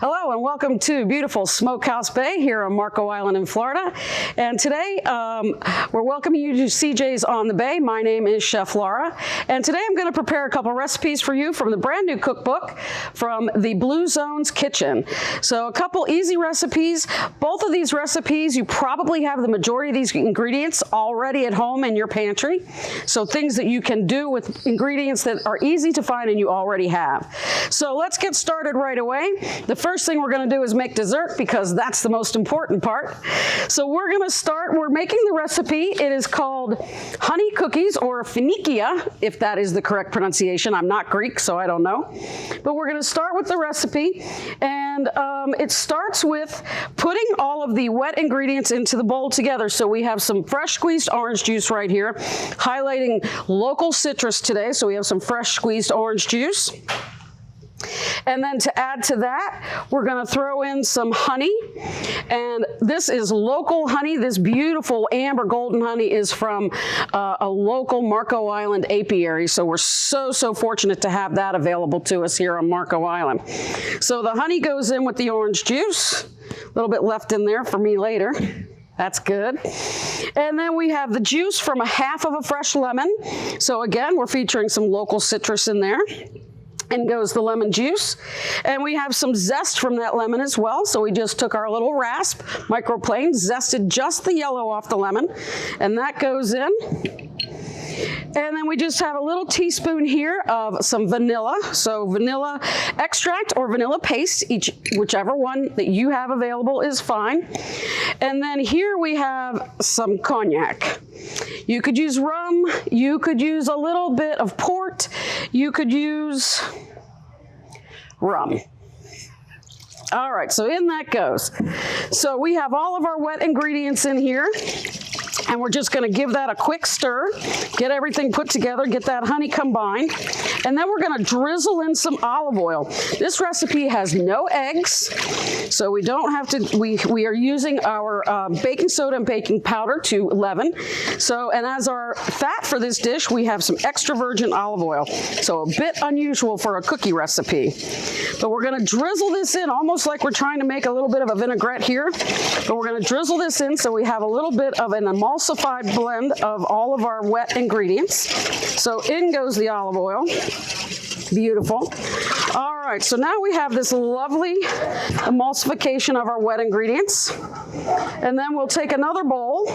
Hello and welcome to beautiful Smokehouse Bay here on Marco Island in Florida. And today we're welcoming you to CJ's on the Bay. My name is Chef Laura. And today I'm going to prepare a couple recipes for you from the brand new cookbook from the Blue Zones Kitchen. So a couple easy recipes. Both of these recipes, you probably have the majority of these ingredients already at home in your pantry. So things that you can do with ingredients that are easy to find and you already have. So let's get started right away. The first thing we're going to do is make dessert because that's the most important part. So we're going to start, we're making the recipe. It is called honey cookies or finikia, if that is the correct pronunciation. I'm not Greek, so I don't know. But we're going to start with the recipe, and it starts with putting all of the wet ingredients into the bowl together. So we have some fresh squeezed orange juice right here, highlighting local citrus today. So we have some fresh squeezed orange juice. And then to add to that, we're going to throw in some honey. And this is local honey. This beautiful amber golden honey is from a local Marco Island apiary. So we're so fortunate to have that available to us here on Marco Island. So the honey goes in with the orange juice. A little bit left in there for me later. That's good. And then we have the juice from a half of a fresh lemon. So again, we're featuring some local citrus in there. And goes the lemon juice. And we have some zest from that lemon as well. So we just took our little rasp, microplane, zested just the yellow off the lemon. And that goes in. And then we just have a little teaspoon here of some vanilla. So vanilla extract or vanilla paste, whichever one that you have available is fine. And then here we have some cognac. You could use rum, you could use a little bit of port, you could use rum. All right, so in that goes. So we have all of our wet ingredients in here. And we're just going to give that a quick stir, get everything put together, get that honey combined, and then we're going to drizzle in some olive oil. This recipe has no eggs, so we don't have to, we are using our baking soda and baking powder to leaven. So, and as our fat for this dish, we have some extra virgin olive oil. So a bit unusual for a cookie recipe. But we're going to drizzle this in almost like we're trying to make a little bit of a vinaigrette here. But we're going to drizzle this in so we have a little bit of an emulsified blend of all of our wet ingredients. So in goes the olive oil. Beautiful. All right, so now we have this lovely emulsification of our wet ingredients. And then we'll take another bowl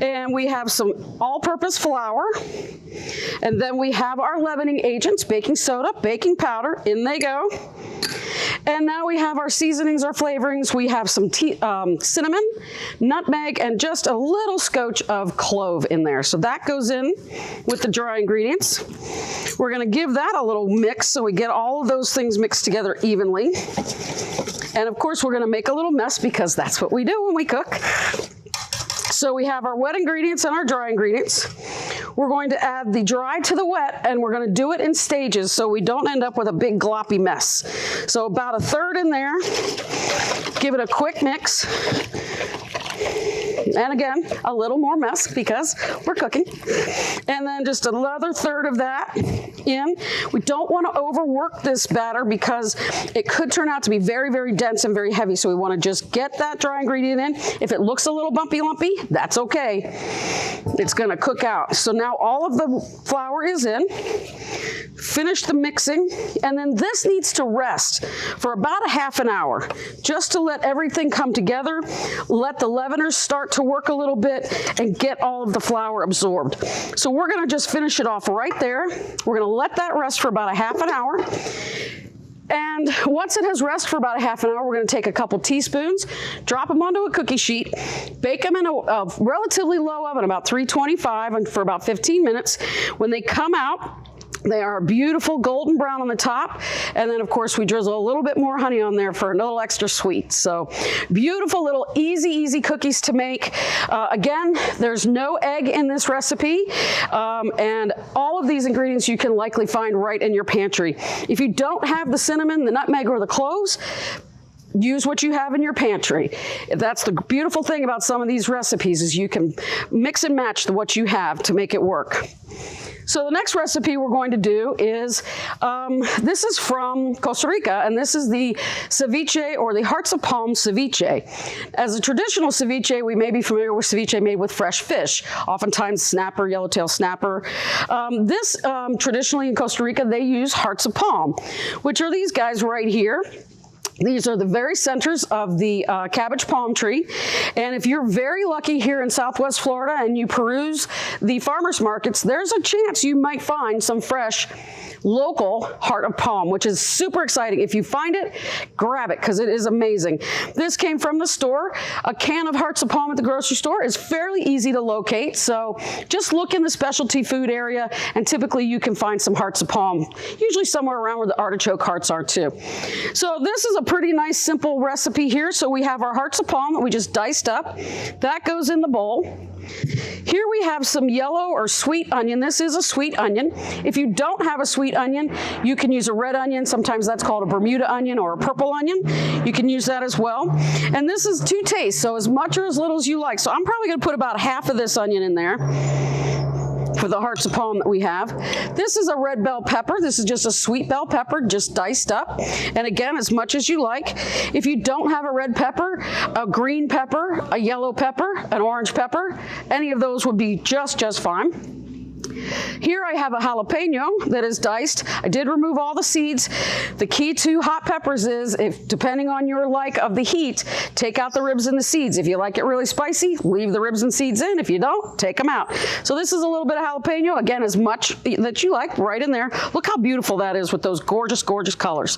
and we have some all-purpose flour. And then we have our leavening agents, baking soda, baking powder, in they go. And now we have our seasonings, our flavorings. We have some cinnamon, nutmeg, and just a little scotch of clove in there. So that goes in with the dry ingredients. We're going to give that a little mix so we get all of those things mixed together evenly. And of course, we're going to make a little mess because that's what we do when we cook. So we have our wet ingredients and our dry ingredients. We're going to add the dry to the wet, and we're going to do it in stages so we don't end up with a big gloppy mess. So about a third in there. Give it a quick mix. And again, a little more mess because we're cooking. And then just another third of that in. We don't want to overwork this batter because it could turn out to be very dense and very heavy. So we want to just get that dry ingredient in. If it looks a little bumpy lumpy, that's okay. It's going to cook out. So now all of the flour is in. Finish the mixing, and then this needs to rest for about a half an hour just to let everything come together, let the leaveners start to work a little bit, and get all of the flour absorbed. So we're going to just finish it off right there. We're going to let that rest for about a half an hour. And once it has rested for about a half an hour, we're going to take a couple teaspoons, drop them onto a cookie sheet, bake them in a relatively low oven, about 325, and for about 15 minutes. When they come out, they are beautiful golden brown on the top, and then of course we drizzle a little bit more honey on there for a little extra sweet. So beautiful little easy cookies to make. Again, there's no egg in this recipe, and all of these ingredients you can likely find right in your pantry. If you don't have the cinnamon, the nutmeg, or the cloves, use what you have in your pantry. That's the beautiful thing about some of these recipes is you can mix and match what you have to make it work. So the next recipe we're going to do is, this is from Costa Rica, and this is the ceviche, or the hearts of palm ceviche. As a traditional ceviche, we may be familiar with ceviche made with fresh fish, oftentimes snapper, yellowtail snapper. Traditionally in Costa Rica, they use hearts of palm, which are these guys right here. These are the very centers of the cabbage palm tree. And if you're very lucky here in Southwest Florida and you peruse the farmers markets, there's a chance you might find some fresh local heart of palm, which is super exciting. If you find it, grab it, because it is amazing. This came from the store. A can of hearts of palm at the grocery store is fairly easy to locate. So just look in the specialty food area, and typically you can find some hearts of palm, usually somewhere around where the artichoke hearts are too. So this is a pretty nice, simple recipe here. So we have our hearts of palm that we just diced up. That goes in the bowl. Here we have some yellow or sweet onion. This is a sweet onion. If you don't have a sweet onion, you can use a red onion. Sometimes that's called a Bermuda onion or a purple onion. You can use that as well. And this is to taste, so as much or as little as you like. So I'm probably going to put about half of this onion in there for the hearts of palm that we have. This is a red bell pepper. This is just a sweet bell pepper, just diced up. And again, as much as you like. If you don't have a red pepper, a green pepper, a yellow pepper, an orange pepper, any of those would be just fine. Here I have a jalapeno that is diced. I did remove all the seeds. The key to hot peppers is, depending on your like of the heat, take out the ribs and the seeds. If you like it really spicy, leave the ribs and seeds in. If you don't, take them out. So this is a little bit of jalapeno. Again, as much that you like, right in there. Look how beautiful that is with those gorgeous, gorgeous colors.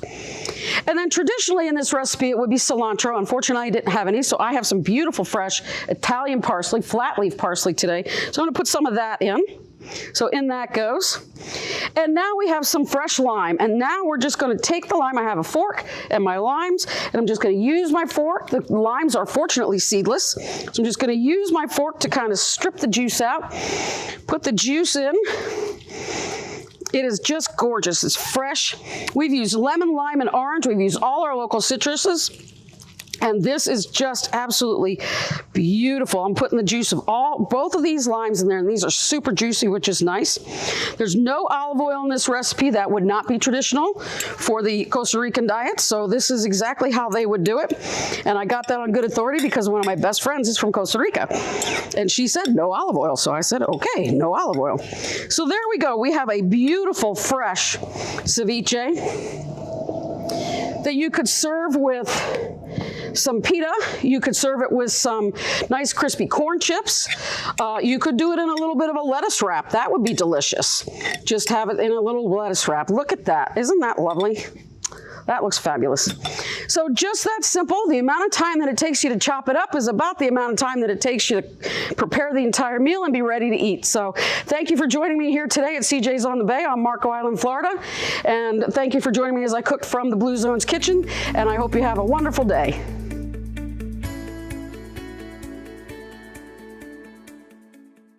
And then traditionally in this recipe, it would be cilantro. Unfortunately, I didn't have any, so I have some beautiful fresh Italian parsley, flat leaf parsley today. So I'm going to put some of that in. So in that goes. And now we have some fresh lime. And now we're just going to take the lime. I have a fork and my limes, and I'm just going to use my fork. The limes are fortunately seedless. So I'm just going to use my fork to kind of strip the juice out. Put the juice in. It is just gorgeous. It's fresh. We've used lemon, lime, and orange. We've used all our local citruses. And this is just absolutely beautiful. I'm putting the juice of both of these limes in there, and these are super juicy, which is nice. There's no olive oil in this recipe. That would not be traditional for the Costa Rican diet. So this is exactly how they would do it. And I got that on good authority because one of my best friends is from Costa Rica. And she said no olive oil. So I said, okay, no olive oil. So there we go. We have a beautiful, fresh ceviche that you could serve with some pita. You could serve it with some nice crispy corn chips. You could do it in a little bit of a lettuce wrap. That would be delicious. Just have it in a little lettuce wrap. Look at that. Isn't that lovely? That looks fabulous. So just that simple. The amount of time that it takes you to chop it up is about the amount of time that it takes you to prepare the entire meal and be ready to eat. So thank you for joining me here today at CJ's on the Bay on Marco Island, Florida. And thank you for joining me as I cooked from the Blue Zone's kitchen. And I hope you have a wonderful day.